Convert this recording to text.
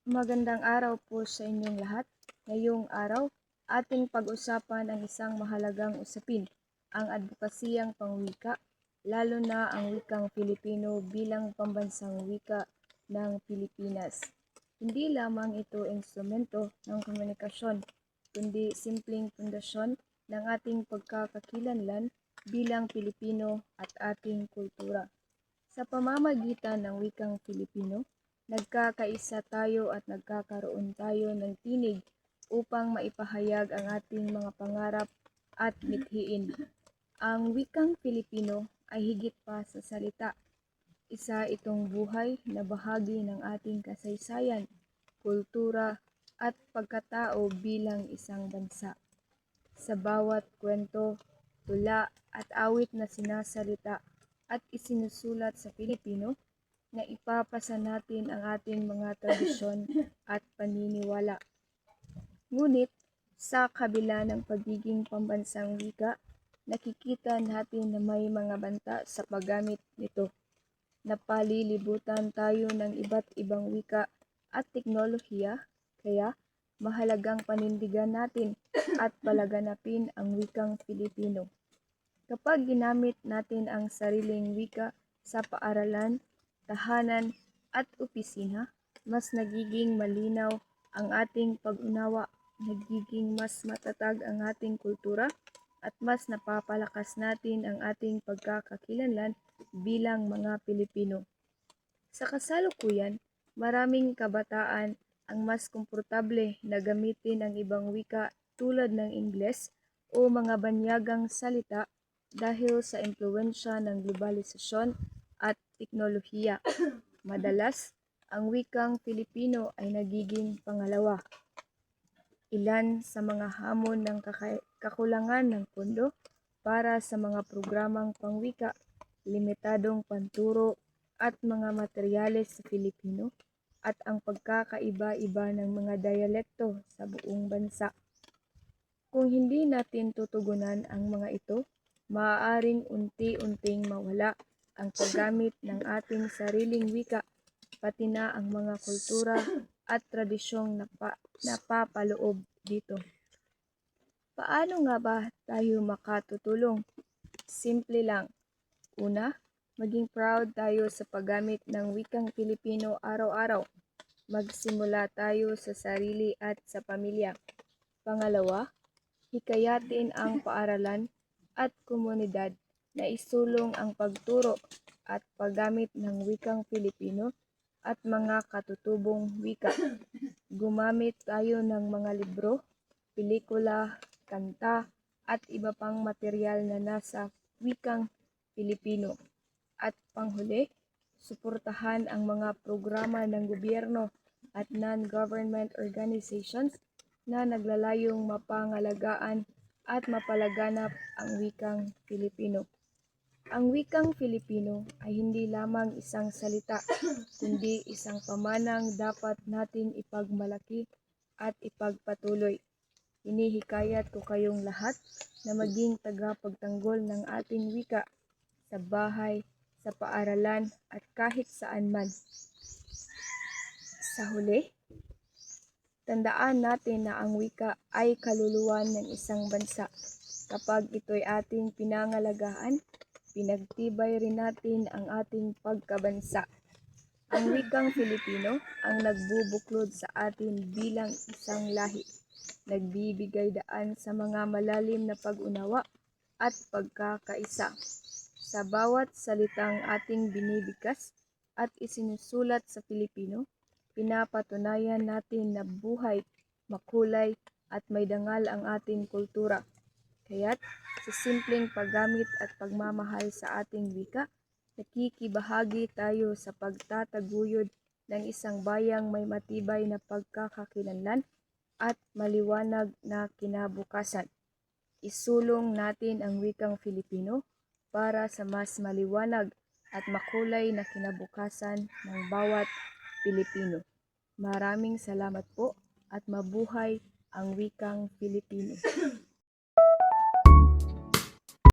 Magandang araw po sa inyong lahat. Ngayong araw, ating pag-usapan ang isang mahalagang usapin, ang advokasiyang pangwika, lalo na ang wikang Filipino bilang pambansang wika ng Pilipinas. Hindi lamang ito instrumento ng komunikasyon, kundi simpleng pundasyon ng ating pagkakakilanlan bilang Pilipino at ating kultura. Sa pamamagitan ng wikang Filipino, nagkakaisa tayo at nagkakaroon tayo ng tinig upang maipahayag ang ating mga pangarap at mithiin. Ang wikang Filipino ay higit pa sa salita. Isa itong buhay na bahagi ng ating kasaysayan, kultura at pagkatao bilang isang bansa. Sa bawat kwento, tula at awit na sinasalita at isinusulat sa Filipino, na ipapasa natin ang ating mga tradisyon at paniniwala. Ngunit, sa kabila ng pagiging pambansang wika, nakikita natin na may mga banta sa paggamit nito. Napalilibutan tayo ng iba't ibang wika at teknolohiya, kaya mahalagang panindigan natin at palaganapin ang wikang Filipino. Kapag ginamit natin ang sariling wika sa paaralan, tahanan at opisina, mas nagiging malinaw ang ating pag-unawa, nagiging mas matatag ang ating kultura, at mas napapalakas natin ang ating pagkakakilanlan bilang mga Pilipino. Sa kasalukuyan, maraming kabataan ang mas komportable na gamitin ang ibang wika tulad ng Ingles o mga banyagang salita dahil sa impluwensya ng globalisasyon at teknolohiya. Madalas, ang wikang Filipino ay nagiging pangalawa. Ilan sa mga hamon ng kakulangan ng pondo para sa mga programang pangwika, limitadong panturo at mga materyales sa Filipino, at ang pagkakaiba-iba ng mga dialekto sa buong bansa. Kung hindi natin tutugunan ang mga ito, maaaring unti-unting mawala ang paggamit ng ating sariling wika, pati na ang mga kultura at tradisyong napapaloob dito. Paano nga ba tayo makatutulong? Simple lang. Una, maging proud tayo sa paggamit ng wikang Filipino araw-araw. Magsimula tayo sa sarili at sa pamilya. Pangalawa, hikayatin ang paaralan at komunidad na isulong ang pagturo at paggamit ng wikang Filipino at mga katutubong wika. Gumamit tayo ng mga libro, pelikula, kanta, at iba pang material na nasa wikang Filipino. At panghuli, suportahan ang mga programa ng gobyerno at non-government organizations na naglalayong mapangalagaan at mapalaganap ang wikang Filipino. Ang wikang Filipino ay hindi lamang isang salita, kundi isang pamanang dapat nating ipagmalaki at ipagpatuloy. Hinihikayat ko kayong lahat na maging tagapagtanggol ng ating wika sa bahay, sa paaralan at kahit saan man. Sa huli, tandaan natin na ang wika ay kaluluwa ng isang bansa. Kapag ito'y ating pinangalagaan, pinagtibay rin natin ang ating pagkabansa. Ang wikang Filipino ang nagbubuklod sa atin bilang isang lahi, nagbibigay daan sa mga malalim na pag-unawa at pagkakaisa. Sa bawat salitang ating binibigkas at isinusulat sa Filipino, pinapatunayan natin na buhay, makulay at may dangal ang ating kultura. Kaya't sa simpleng paggamit at pagmamahal sa ating wika, nakikibahagi tayo sa pagtataguyod ng isang bayang may matibay na pagkakakilanlan at maliwanag na kinabukasan. Isulong natin ang wikang Filipino para sa mas maliwanag at makulay na kinabukasan ng bawat Pilipino. Maraming salamat po at mabuhay ang wikang Filipino.